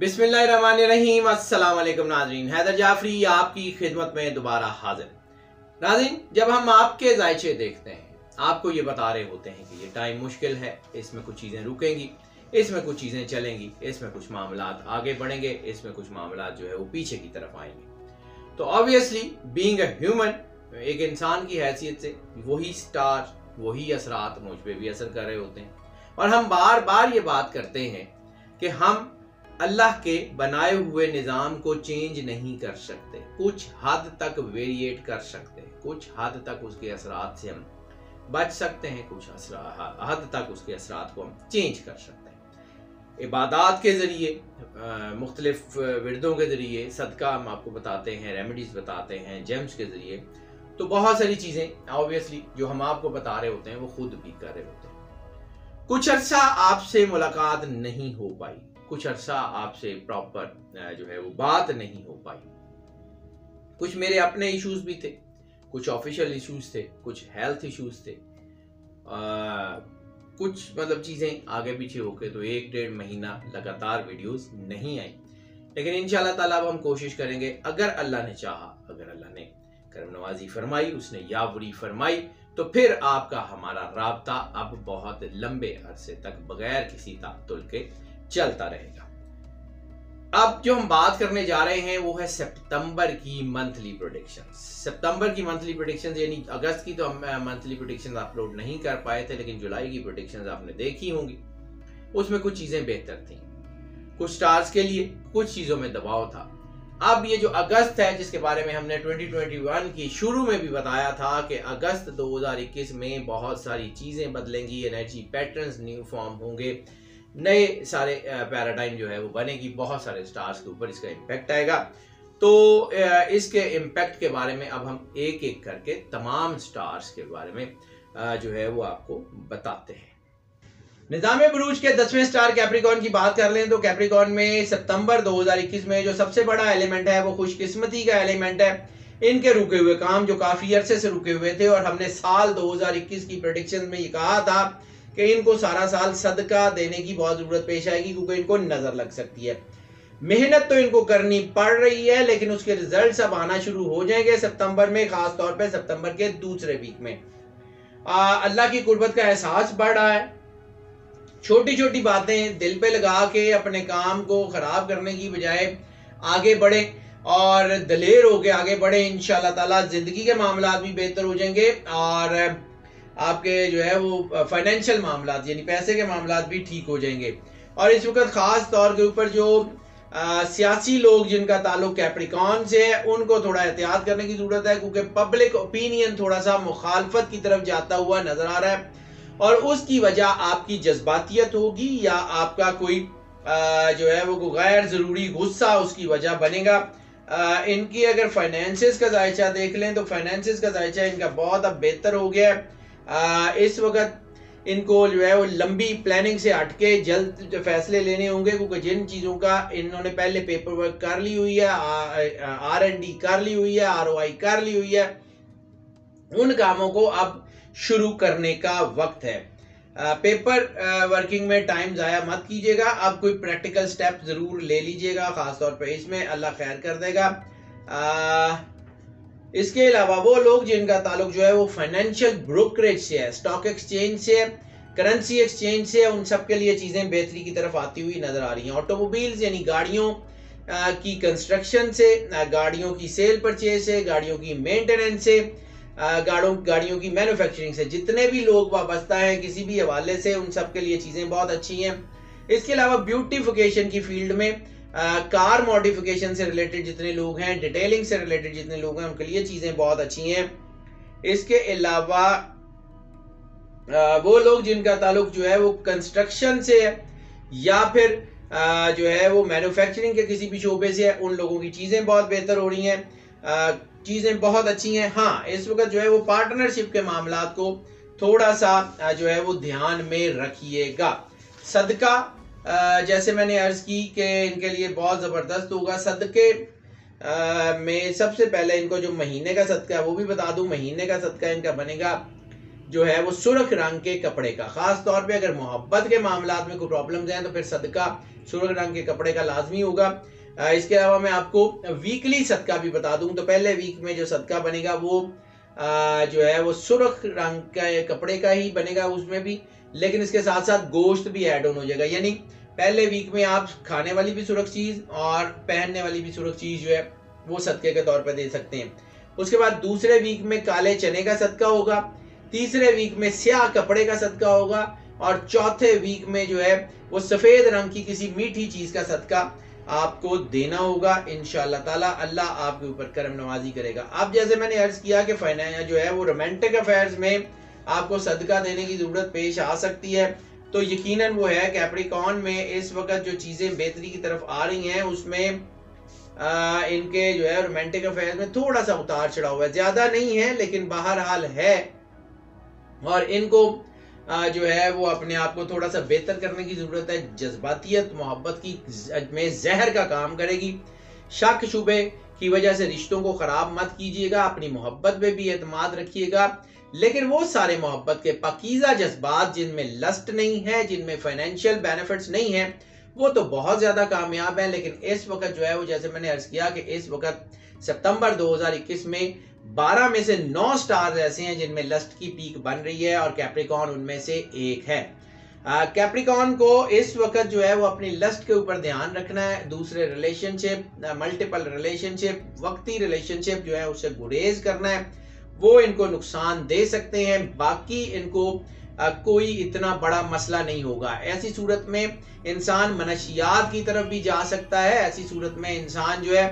बिस्मिल्लाहिर्रहमानिर्रहीम। अस्सलाम वालेकुम नाज़रीन, हैदर जाफरी आपकी खिदमत में दोबारा हाजिर। नाज़रीन, जब हम आपके जायचे देखते हैं, आपको ये बता रहे होते हैं कि ये टाइम मुश्किल है, इसमें कुछ चीज़ें रुकेंगी, इसमें कुछ चीज़ें चलेंगी, इसमें कुछ मामलात आगे बढ़ेंगे, इसमें कुछ मामलात जो है वो पीछे की तरफ आएंगे, तो ऑब्वियसली बीइंग अ ह्यूमन, एक इंसान की हैसियत से वही स्टार, वही असरात मुझ पर भी असर कर रहे होते हैं। और हम बार बार ये बात करते हैं कि हम अल्लाह के बनाए हुए निज़ाम को चेंज नहीं कर सकते, कुछ हद तक वेरिएट कर सकते हैं, कुछ हद तक उसके असरात से हम बच सकते हैं, कुछ हद तक उसके असरात को हम चेंज कर सकते हैं। इबादात के ज़रिए, मुख्तलिफ विरदों के ज़रिए, सदका हम आपको बताते हैं, रेमेडीज़ बताते हैं, जेम्स के ज़रिए, तो बहुत सारी चीज़ें ऑब्वियसली जो हम आपको बता रहे होते हैं वो खुद भी कर रहे होते हैं। कुछ अरसा आपसे मुलाकात नहीं हो पाई, कुछ अरसा आपसे प्रॉपर जो है वो बात नहीं हो पाई, कुछ मेरे अपने इश्यूज भी थे, कुछ ऑफिशियल इश्यूज थे, कुछ हेल्थ इश्यूज थे, कुछ मतलब चीज़ें आगे पीछे होके तो 1-1.5 महीना लगातार वीडियोस नहीं आई। लेकिन इंशाल्लाह ताला अब हम कोशिश करेंगे, अगर अल्लाह ने चाहा, अगर अल्लाह ने करम नवाजी फरमाई, उसने यावरी फरमाई, तो फिर आपका हमारा राब्ता अब बहुत लंबे अरसे तक बगैर किसी तातुल के चलता रहेगा। अब जो हम बात करने जा रहे हैं वो है सितंबर की मंथली प्रेडिक्शंस। सितंबर की मंथली प्रेडिक्शंस, यानी अगस्त की तो हम मंथली प्रेडिक्शंस अपलोड नहीं कर पाए थे, लेकिन जुलाई की प्रेडिक्शंस आपने देखी होंगी। उसमें कुछ चीजें बेहतर थी, कुछ स्टार्स के लिए कुछ चीजों में दबाव था। अब ये जो अगस्त है, जिसके बारे में हमने 2021 की शुरू में भी बताया था कि अगस्त 2021 में बहुत सारी चीजें बदलेंगी, एनर्जी पैटर्न्स न्यू फॉर्म होंगे, नए सारे पैराडाइम जो है वो बनेगी, बहुत सारे स्टार्स के ऊपर इसका इम्पैक्ट आएगा। तो इसके इम्पैक्ट के बारे में अब हम एक एक करके तमाम स्टार्स के बारे में जो है वो आपको बताते हैं। निज़ाम बुरूज के 10वें स्टार कैप्रिकॉर्न की बात कर लें तो कैप्रिकॉर्न में सितंबर 2021 में जो सबसे बड़ा एलिमेंट है वो खुशकिस्मती का एलिमेंट है। इनके रुके हुए काम जो काफी अरसे से रुके हुए थे, और हमने साल 2021 की प्रेडिक्शन में ये कहा था कि इनको सारा साल सदका देने की बहुत जरूरत पेश आएगी, क्योंकि इनको नजर लग सकती है। मेहनत तो इनको करनी पड़ रही है, लेकिन उसके रिजल्ट्स अब आना शुरू हो जाएंगे सितंबर में, खास तौर पे सितंबर के दूसरे वीक में। अल्लाह की कुर्बत का एहसास बढ़ रहा है। छोटी छोटी बातें दिल पे लगा के अपने काम को खराब करने की बजाय आगे बढ़े और दलेर होके आगे बढ़े। इंशाल्लाह ताला जिंदगी के मामला भी बेहतर हो जाएंगे, और आपके जो है वो फाइनेंशियल मामला यानी पैसे के मामला भी ठीक हो जाएंगे। और इस वक्त खास तौर के ऊपर जो सियासी लोग जिनका ताल्लुक कैप्रिकॉर्न से है, उनको थोड़ा एहतियात करने की जरूरत है, क्योंकि पब्लिक ओपिनियन थोड़ा सा मुखालफत की तरफ जाता हुआ नजर आ रहा है, और उसकी वजह आपकी जज्बातियत होगी या आपका कोई जो है वो गैर जरूरी गुस्सा उसकी वजह बनेगा। इनकी अगर फाइनेंसेस का जायचा देख लें तो फाइनेंसेस का जायचा इनका बहुत अब बेहतर हो गया है। इस वक्त इनको जो है वो लंबी प्लानिंग से हटके जल्द फैसले लेने होंगे, क्योंकि जिन चीज़ों का इन्होंने पहले पेपर वर्क कर ली हुई है, R&D कर ली हुई है, ROI कर ली हुई है, उन कामों को अब शुरू करने का वक्त है। पेपर वर्किंग में टाइम ज़ाया मत कीजिएगा, अब कोई प्रैक्टिकल स्टेप ज़रूर ले लीजिएगा, ख़ासतौर पर इसमें अल्लाह खैर कर देगा। इसके अलावा वो लोग जिनका ताल्लुक जो है वो फाइनेंशियल ब्रोकरेज से है, स्टॉक एक्सचेंज से है, करेंसी एक्सचेंज से है, उन सब के लिए चीज़ें बेहतरी की तरफ आती हुई नज़र आ रही हैं। ऑटोमोबाइल्स यानी गाड़ियों की कंस्ट्रक्शन से, गाड़ियों की सेल परचेज से, गाड़ियों की मेंटेनेंस से, गाड़ियों की मैन्युफैक्चरिंग से, जितने भी लोग वाबस्ता हैं किसी भी हवाले से, उन सब के लिए चीज़ें बहुत अच्छी हैं। इसके अलावा ब्यूटिफिकेशन की फील्ड में, कार मॉडिफिकेशन से रिलेटेड जितने लोग हैं, डिटेलिंग से रिलेटेड जितने लोग हैं, उनके लिए चीज़ें बहुत अच्छी हैं। इसके अलावा वो लोग जिनका ताल्लुक जो है वो कंस्ट्रक्शन से है या फिर जो है वो मैन्युफैक्चरिंग के किसी भी शोबे से है, उन लोगों की चीज़ें बहुत बेहतर हो रही हैं, चीज़ें बहुत अच्छी हैं। हाँ, इस वक्त जो है वो पार्टनरशिप के मामला को थोड़ा सा जो है वो ध्यान में रखिएगा। सदका जैसे मैंने अर्ज की कि इनके लिए बहुत ज़बरदस्त होगा। सदके में सबसे पहले इनको जो महीने का सदका है वो भी बता दूं। महीने का सदका इनका बनेगा जो है वो सुर्ख रंग के कपड़े का, खास तौर पे अगर मोहब्बत के मामलात में कोई प्रॉब्लम्स हैं तो फिर सदका सुर्ख रंग के कपड़े का लाजमी होगा। इसके अलावा मैं आपको वीकली सदका भी बता दूं, तो पहले वीक में जो सदका बनेगा वो जो है वो सुर्ख रंग के कपड़े का ही बनेगा उसमें भी, लेकिन इसके साथ साथ गोश्त भी ऐड ऑन हो जाएगा। यानी पहले वीक में आप खाने वाली भी सुरख चीज और पहनने वाली भी सुरख चीज जो है वो सदके के तौर पर दे सकते हैं। उसके बाद दूसरे वीक में काले चने का सदका होगा, तीसरे वीक में स्याह कपड़े का सदका होगा और चौथे वीक में जो है वो सफेद रंग की किसी मीठी चीज का सदका आपको देना होगा। इंशाअल्लाह ताला अल्लाह आपके ऊपर करम नवाजी करेगा। अब जैसे मैंने अर्ज किया कि फाइनेंस जो है वो रोमांटिक अफेयर्स में आपको सदका देने की जरूरत पेश आ सकती है, तो यकीनन वो है कैप्रिकॉर्न में इस वक्त जो चीजें बेहतरी की तरफ आ रही हैं उसमें इनके जो है रोमांटिक अफेयर्स में थोड़ा सा उतार चढ़ाव है, ज्यादा नहीं है लेकिन बहरहाल है, और इनको जो है वो अपने आप को थोड़ा सा बेहतर करने की जरूरत है। जज्बातियत मोहब्बत की में जहर का काम करेगी। शक शुबे की वजह से रिश्तों को खराब मत कीजिएगा, अपनी मोहब्बत पे भी एतमाद रखिएगा, लेकिन वो सारे मोहब्बत के पाकीज़ा जज्बात जिनमें लस्ट नहीं है, जिनमें फाइनेंशियल बेनिफिट्स नहीं है, वो तो बहुत ज्यादा कामयाब है। लेकिन इस वक्त जो है वो जैसे मैंने अर्ज किया कि इस वक्त सितंबर 2021 में 12 में से 9 स्टार्स ऐसे हैं जिनमें लस्ट की पीक बन रही है और कैप्रिकॉर्न उनमें से एक है। कैप्रिकॉर्न को इस वक्त जो है वो अपनी लस्ट के ऊपर ध्यान रखना है। दूसरे रिलेशनशिप, मल्टीपल रिलेशनशिप, वक्ती रिलेशनशिप जो है उससे गुरेज करना है, वो इनको नुकसान दे सकते हैं, बाकी इनको कोई इतना बड़ा मसला नहीं होगा। ऐसी सूरत में इंसान मनशियात की तरफ भी जा सकता है, ऐसी सूरत में इंसान जो है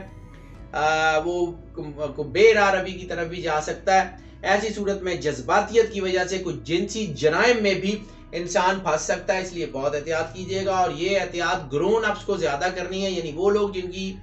वो बेरारबी की तरफ भी जा सकता है, ऐसी सूरत में जज्बातियत की वजह से कुछ जिनसी जराइम में भी इंसान फंस सकता है। इसलिए बहुत एहतियात कीजिएगा, और ये एहतियात ग्रोन अप्स को ज्यादा करनी है, यानी वो लोग जिनकी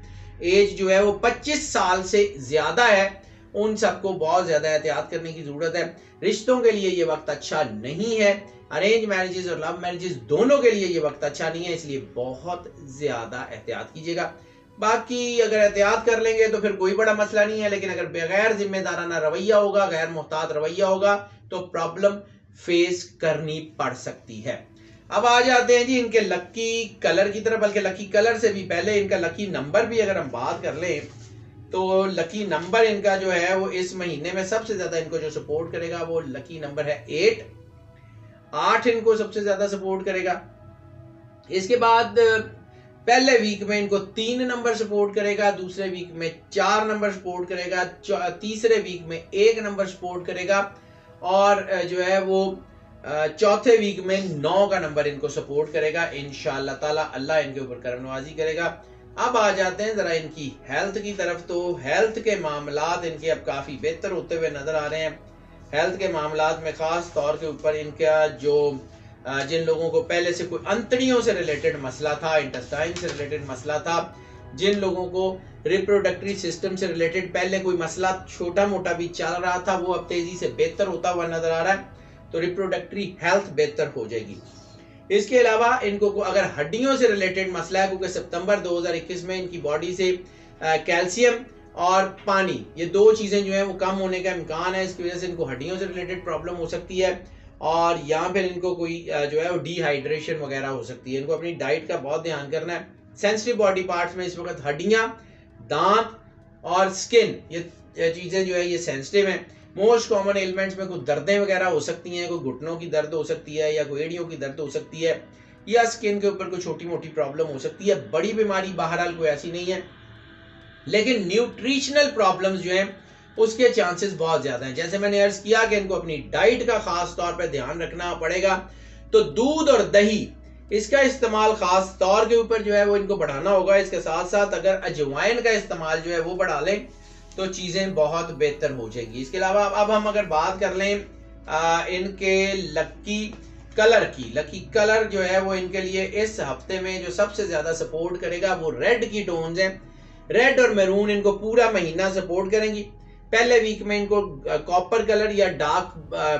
एज जो है वो 25 साल से ज्यादा है उन सबको बहुत ज्यादा एहतियात करने की जरूरत है। रिश्तों के लिए ये वक्त अच्छा नहीं है, अरेंज मैरिजेस और लव मैरिजेस दोनों के लिए ये वक्त अच्छा नहीं है, इसलिए बहुत ज्यादा एहतियात कीजिएगा। बाकी अगर एहतियात कर लेंगे तो फिर कोई बड़ा मसला नहीं है, लेकिन अगर बगैर जिम्मेदाराना रवैया होगा, गैर मुहतात रवैया होगा, तो प्रॉब्लम फेस करनी पड़ सकती है। अब आ जाते हैं जी इनके लकी कलर की तरफ, बल्कि लकी कलर से भी पहले इनका लकी नंबर भी अगर हम बात कर लें तो लकी नंबर इनका जो है वो इस महीने में सबसे ज्यादा इनको जो सपोर्ट करेगा वो लकी नंबर है 8 इनको सबसे ज्यादा सपोर्ट करेगा। इसके बाद पहले वीक में इनको 3 नंबर सपोर्ट करेगा, दूसरे वीक में 4 नंबर सपोर्ट करेगा, तीसरे वीक में 1 नंबर सपोर्ट करेगा, और जो है वो चौथे वीक में 9 का नंबर इनको सपोर्ट करेगा। इंशाअल्लाह ताला अल्लाह इनके ऊपर करम नवाजी करेगा। अब आ जाते हैं जरा इनकी हेल्थ की तरफ, तो हेल्थ के मामलात इनके अब काफी बेहतर होते हुए नजर आ रहे हैं। हेल्थ के मामलात में खास तौर के ऊपर इनका जो जिन लोगों को पहले से कोई अंतड़ियों से रिलेटेड मसला था, इंटेस्टाइन से रिलेटेड मसला था, जिन लोगों को रिप्रोडक्टरी सिस्टम से रिलेटेड पहले कोई मसला छोटा मोटा भी चल रहा था, वो अब तेजी से बेहतर होता हुआ नजर आ रहा है, तो रिप्रोडक्टरी हेल्थ बेहतर हो जाएगी। इसके अलावा इनको अगर हड्डियों से रिलेटेड मसला है, क्योंकि सितंबर 2021 में इनकी बॉडी से कैल्शियम और पानी ये 2 चीजें जो है वो कम होने का इम्कान है, इसकी वजह से इनको हड्डियों से रिलेटेड प्रॉब्लम हो सकती है, और या फिर इनको कोई जो है वो डिहाइड्रेशन वगैरह हो सकती है। इनको अपनी डाइट का बहुत ध्यान करना है। सेंसिटिव बॉडी पार्ट्स में इस वक्त हड्डियां, दांत और स्किन ये चीजें जो है ये सेंसिटिव हैं। मोस्ट कॉमन एलिमेंट्स में कुछ दर्दें वगैरह हो सकती हैं, कोई घुटनों की दर्द हो सकती है, या कोई एड़ियों की दर्द हो सकती है, या स्किन के ऊपर कोई छोटी मोटी प्रॉब्लम हो सकती है। बड़ी बीमारी बहरहाल कोई ऐसी नहीं है, लेकिन न्यूट्रिशनल प्रॉब्लम्स जो हैं उसके चांसेस बहुत ज्यादा हैं। जैसे मैंने अर्ज किया कि इनको अपनी डाइट का खास तौर पर ध्यान रखना पड़ेगा, तो दूध और दही इसका इस्तेमाल खास तौर के ऊपर जो है वो इनको बढ़ाना होगा। इसके साथ साथ अगर अजवाइन का इस्तेमाल जो है वो बढ़ा लें तो चीजें बहुत बेहतर हो जाएगी। इसके अलावा अब हम अगर बात कर लें इनके लकी कलर की, लकी कलर जो है वो इनके लिए इस हफ्ते में जो सबसे ज्यादा सपोर्ट करेगा वो रेड की टोन्स हैं। रेड और मैरून इनको पूरा महीना सपोर्ट करेंगी। पहले वीक में इनको कॉपर कलर या डार्क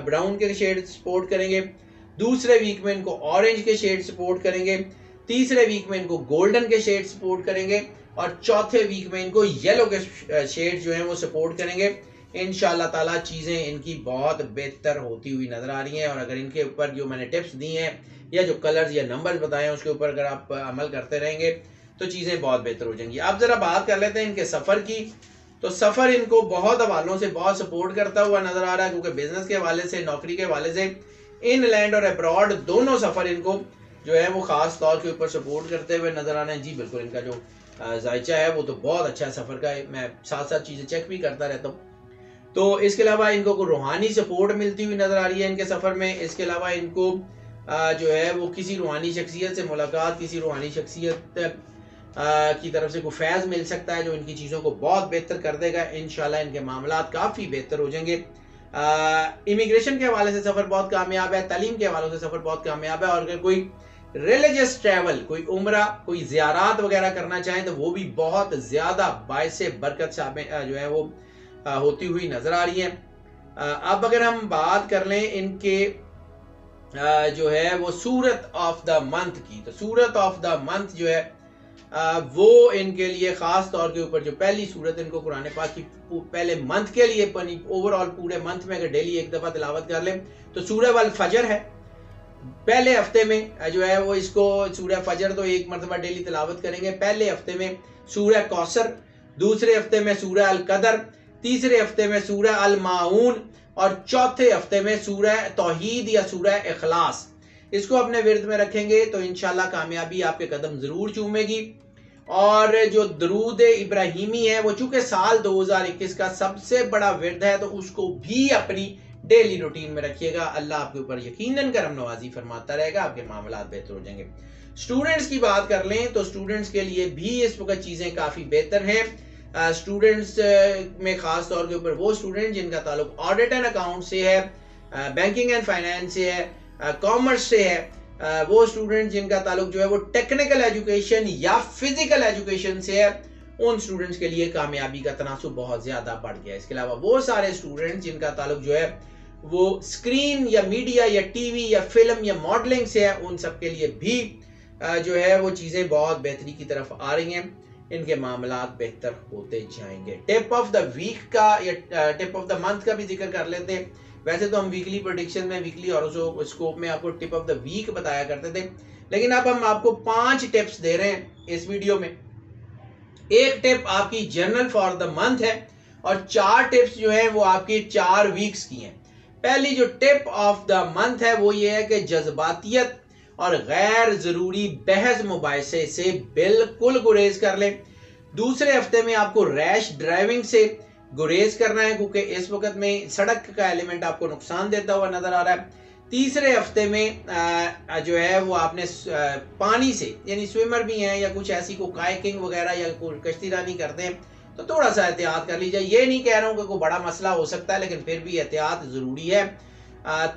ब्राउन के शेड सपोर्ट करेंगे, दूसरे वीक में इनको ऑरेंज के शेड सपोर्ट करेंगे, तीसरे वीक में इनको गोल्डन के शेड सपोर्ट करेंगे, और चौथे वीक में इनको येलो के शेड जो है वो सपोर्ट करेंगे। इंशाल्लाह ताला चीज़ें इनकी बहुत बेहतर होती हुई नज़र आ रही हैं। और अगर इनके ऊपर जो मैंने टिप्स दी हैं या जो कलर्स या नंबर्स बताए हैं उसके ऊपर अगर आप अमल करते रहेंगे तो चीज़ें बहुत बेहतर हो जाएंगी। अब ज़रा बात कर लेते हैं इनके सफ़र की। तो सफ़र इनको बहुत हवालों से बहुत सपोर्ट करता हुआ नज़र आ रहा है, क्योंकि बिजनेस के हवाले से, नौकरी के हवाले से, इनलैंड और अब्रॉड दोनों सफ़र इनको जो है वो ख़ास तौर के ऊपर सपोर्ट करते हुए नज़र आ रहे हैं। जी बिल्कुल, इनका जो जायचा है वो तो बहुत अच्छा है सफ़र का है। मैं साथ साथ चीज़ें चेक भी करता रहता हूँ। तो इसके अलावा इनको कोई रूहानी सपोर्ट मिलती हुई नज़र आ रही है इनके सफ़र में। इसके अलावा इनको जो है वो किसी रूहानी शख्सियत से मुलाकात, किसी रूहानी शख्सियत की तरफ से कोई फैज़ मिल सकता है जो इनकी चीज़ों को बहुत बेहतर कर देगा। इंशाल्लाह इनके मामलात काफ़ी बेहतर हो जाएंगे। इमिग्रेशन के हवाले से सफ़र बहुत कामयाब है, तालीम के हवालों से सफ़र बहुत कामयाब है। और अगर कोई रिलीजियस ट्रैवल, कोई उम्रा, कोई ज़ियारात वगैरह करना चाहें तो वो भी बहुत ज़्यादा बायस बरकत साबित जो है वो होती हुई नज़र आ रही है। अब अगर हम बात कर लें इनके जो है वो सूरत ऑफ द मंथ की, तो सूरत ऑफ द मंथ जो है वो इनके लिए ख़ास तौर के ऊपर जो पहली सूरत इनको कुरान पाक की पहले मंथ के लिए, ओवरऑल पूरे मंथ में अगर डेली एक दफ़ा तिलावत कर लें तो सूरह वल फजर है। पहले हफ्ते में जो है वो इसको सूरह फजर तो एक मरतबा डेली तिलावत करेंगे। पहले हफ्ते में सूरह कौसर, दूसरे हफ्ते में सूरह अल कदर, तीसरे हफ्ते में सूरह अल माऊन और चौथे हफ्ते में सूरह तौहीद या सूरह इखलास। इसको अपने विर्द में रखेंगे तो इंशाल्लाह कामयाबी आपके कदम ज़रूर चूमेगी। और जो दरूद इब्राहिमी है वो चूँकि साल 2021 का सबसे बड़ा विर्द है तो उसको भी अपनी डेली रूटीन में रखिएगा। अल्लाह आपके ऊपर यकीनन करम नवाजी फरमाता रहेगा, आपके मामलात बेहतर हो जाएंगे। स्टूडेंट्स की बात कर लें तो स्टूडेंट्स के लिए भी इस वक्त चीज़ें काफ़ी बेहतर हैं। स्टूडेंट्स में ख़ास तौर के ऊपर वो स्टूडेंट जिनका ताल्लुक ऑडिट एंड अकाउंट से है, बैंकिंग एंड फाइनेंस से है, कॉमर्स से है, वो स्टूडेंट जिनका ताल्लुक जो है वो टेक्निकल एजुकेशन या फिजिकल एजुकेशन से है, उन स्टूडेंट्स के लिए कामयाबी का तनासुब बहुत ज़्यादा बढ़ गया है। इसके अलावा वो सारे स्टूडेंट जिनका ताल्लुक जो है वो स्क्रीन या मीडिया या टीवी या फिल्म या मॉडलिंग से है, उन सब के लिए भी जो है वो चीज़ें बहुत बेहतरी की तरफ आ रही हैं। इनके मामलात बेहतर होते जाएंगे। टिप ऑफ द वीक का या टिप ऑफ द मंथ का भी जिक्र कर लेते हैं। वैसे तो हम वीकली प्रेडिक्शन में, वीकली और स्कोप में आपको टिप ऑफ द वीक बताया करते थे, लेकिन अब हम आपको 5 टिप्स दे रहे हैं इस वीडियो में। एक टिप आपकी जनरल फॉर द मंथ है और 4 टिप्स जो है वो आपकी 4 वीक्स की हैं। पहली जो टिप ऑफ द मंथ है वो ये है कि जज्बातियत और गैर जरूरी बहस मुबाहिसे से बिल्कुल गुरेज कर लें। दूसरे हफ्ते में आपको रैश ड्राइविंग से गुरेज करना है, क्योंकि इस वक्त में सड़क का एलिमेंट आपको नुकसान देता हुआ नजर आ रहा है। तीसरे हफ्ते में जो है वो आपने पानी से, यानी स्विमर भी हैं या कुछ ऐसी को कायाकिंग वगैरह या कोई कश्तीरानी करते हैं तो थोड़ा सा एहतियात कर लीजिए। ये नहीं कह रहा हूँ कि कोई बड़ा मसला हो सकता है, लेकिन फिर भी एहतियात ज़रूरी है।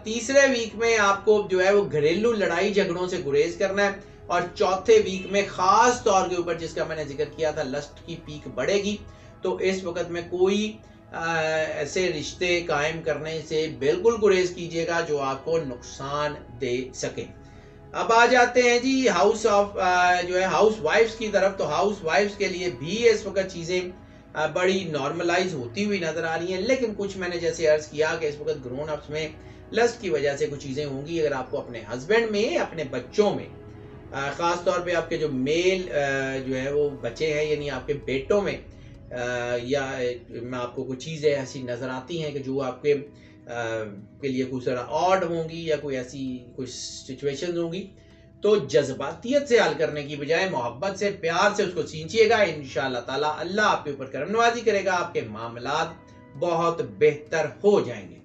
तीसरे वीक में आपको जो है वो घरेलू लड़ाई झगड़ों से गुरेज करना है। और चौथे वीक में ख़ास तौर के ऊपर जिसका मैंने जिक्र किया था, लस्ट की पीक बढ़ेगी, तो इस वक्त में कोई ऐसे रिश्ते कायम करने से बिल्कुल गुरेज कीजिएगा जो आपको नुकसान दे सके। अब आ जाते हैं जी हाउस ऑफ जो है हाउस वाइफ्स की तरफ। तो हाउस वाइफ्स के लिए भी इस वक्त चीज़ें बड़ी नॉर्मलाइज होती हुई नज़र आ रही हैं, लेकिन कुछ मैंने जैसे अर्ज किया कि इस वक्त ग्रोन अप्स में लस्ट की वजह से कुछ चीज़ें होंगी। अगर आपको अपने हस्बैंड में, अपने बच्चों में, ख़ास तौर पे आपके जो मेल जो है वो बच्चे हैं, यानी आपके बेटों में या मैं आपको कुछ चीज़ें ऐसी नज़र आती हैं कि जो आपके के लिए कुछ तरह ऑड होंगी या कोई ऐसी कुछ सिचुएशंस होंगी, तो जज्बातियत से हल करने की बजाय मोहब्बत से, प्यार से उसको सींचिएगा। इंशाअल्लाह ताला अल्लाह आपके ऊपर करम नवाजी करेगा, आपके मामलात बहुत बेहतर हो जाएंगे।